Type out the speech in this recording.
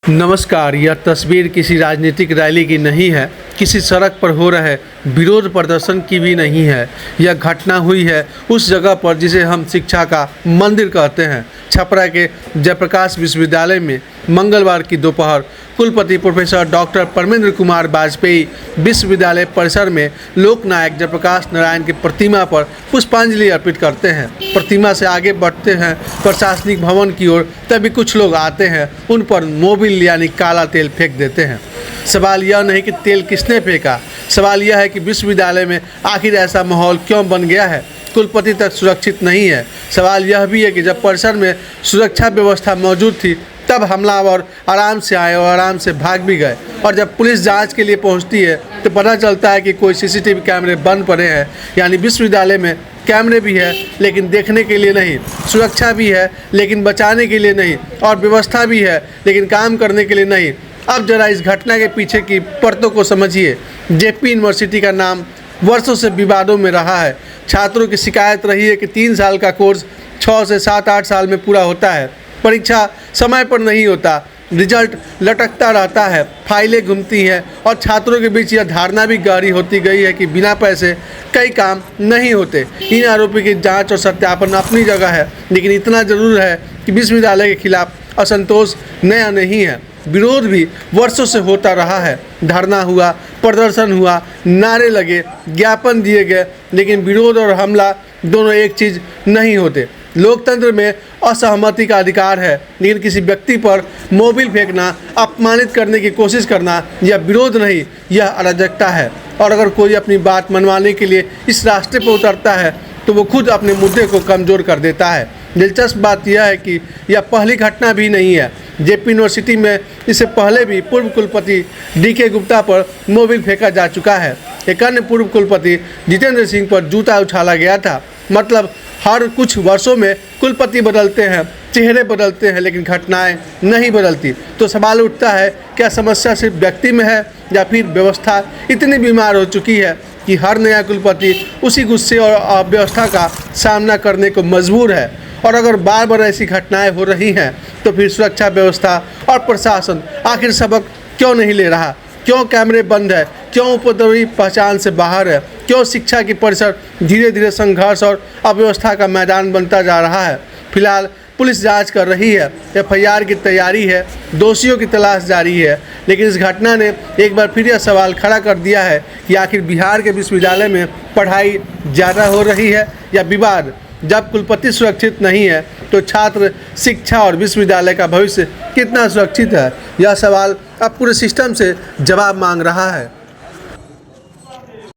नमस्कार। यह तस्वीर किसी राजनीतिक रैली की नहीं है, किसी सड़क पर हो रहे विरोध प्रदर्शन की भी नहीं है। यह घटना हुई है उस जगह पर जिसे हम शिक्षा का मंदिर कहते हैं। छपरा के जयप्रकाश विश्वविद्यालय में मंगलवार की दोपहर कुलपति प्रोफेसर डॉक्टर परमेंद्र कुमार वाजपेयी विश्वविद्यालय परिसर में लोकनायक जयप्रकाश नारायण की प्रतिमा पर पुष्पांजलि अर्पित करते हैं। प्रतिमा से आगे बढ़ते हैं प्रशासनिक भवन की ओर, तभी कुछ लोग आते हैं, उन पर मोबिल यानी काला तेल फेंक देते हैं। सवाल यह नहीं कि तेल किसने फेंका, सवाल यह है कि विश्वविद्यालय में आखिर ऐसा माहौल क्यों बन गया है। कुलपति तक सुरक्षित नहीं है। सवाल यह भी है कि जब परिसर में सुरक्षा व्यवस्था मौजूद थी तब हमलावर आराम से आए और आराम से भाग भी गए, और जब पुलिस जांच के लिए पहुंचती है तो पता चलता है कि कोई सीसीटीवी कैमरे बंद पड़े हैं। यानी विश्वविद्यालय में कैमरे भी है लेकिन देखने के लिए नहीं, सुरक्षा भी है लेकिन बचाने के लिए नहीं, और व्यवस्था भी है लेकिन काम करने के लिए नहीं। अब जरा इस घटना के पीछे की परतों को समझिए। जेपी यूनिवर्सिटी का नाम वर्षों से विवादों में रहा है। छात्रों की शिकायत रही है कि 3 साल का कोर्स 6 से 7-8 साल में पूरा होता है, परीक्षा समय पर नहीं होता, रिजल्ट लटकता रहता है, फाइलें घूमती हैं, और छात्रों के बीच यह धारणा भी गहरी होती गई है कि बिना पैसे कई काम नहीं होते। इन आरोपी की जांच और सत्यापन अपनी जगह है, लेकिन इतना जरूर है कि विश्वविद्यालय के खिलाफ असंतोष नया नहीं है। विरोध भी वर्षों से होता रहा है। धरना हुआ, प्रदर्शन हुआ, नारे लगे, ज्ञापन दिए गए, लेकिन विरोध और हमला दोनों एक चीज़ नहीं होते। लोकतंत्र में असहमति का अधिकार है, लेकिन किसी व्यक्ति पर मोबिल फेंकना, अपमानित करने की कोशिश करना यह विरोध नहीं, यह अराजकता है। और अगर कोई अपनी बात मनवाने के लिए इस रास्ते पर उतरता है तो वो खुद अपने मुद्दे को कमज़ोर कर देता है। दिलचस्प बात यह है कि यह पहली घटना भी नहीं है। जेपी यूनिवर्सिटी में इससे पहले भी पूर्व कुलपति DK गुप्ता पर मोबिल फेंका जा चुका है। एक अन्य पूर्व कुलपति जितेंद्र सिंह पर जूता उछाला गया था। मतलब हर कुछ वर्षों में कुलपति बदलते हैं, चेहरे बदलते हैं, लेकिन घटनाएं नहीं बदलती। तो सवाल उठता है, क्या समस्या सिर्फ व्यक्ति में है या फिर व्यवस्था इतनी बीमार हो चुकी है कि हर नया कुलपति उसी गुस्से और अव्यवस्था का सामना करने को मजबूर है। और अगर बार बार ऐसी घटनाएं हो रही हैं तो फिर सुरक्षा व्यवस्था और प्रशासन आखिर सबक क्यों नहीं ले रहा? क्यों कैमरे बंद है? क्यों उपद्रवी पहचान से बाहर है? क्यों शिक्षा की परिसर धीरे धीरे संघर्ष और अव्यवस्था का मैदान बनता जा रहा है? फिलहाल पुलिस जांच कर रही है, FIR की तैयारी है, दोषियों की तलाश जारी है। लेकिन इस घटना ने एक बार फिर यह सवाल खड़ा कर दिया है कि आखिर बिहार के विश्वविद्यालय में पढ़ाई ज़्यादा हो रही है या विवाद? जब कुलपति सुरक्षित नहीं है तो छात्र, शिक्षा और विश्वविद्यालय का भविष्य कितना सुरक्षित है? यह सवाल अब पूरे सिस्टम से जवाब मांग रहा है।